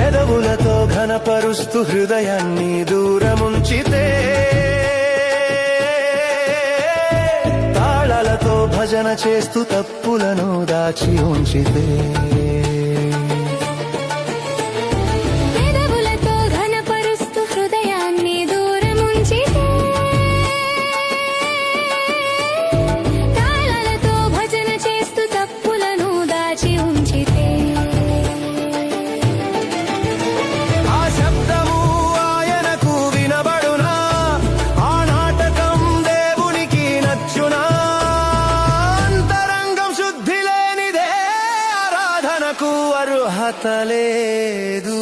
పెదవులతో ఘనపరుస్తూ హృదయాన్ని దూరముంచితే, తాళాలతో భజన చేస్తూ తప్పులను దాచి ఉంచితే, పెదవులతో ఘనపరుస్తూ హృదయాన్ని దూరముంచితే, తాళాలతో భజన చేస్తూ తప్పులను దాచి ఉంచితే, ఆ శబ్దము ఆయనకు వినబడునా, ఆ నాటకం దేవునికి నచ్చునా, అంతరంగం శుద్ధి లేనిదే ఆరాధనకు అర్హత లేదు.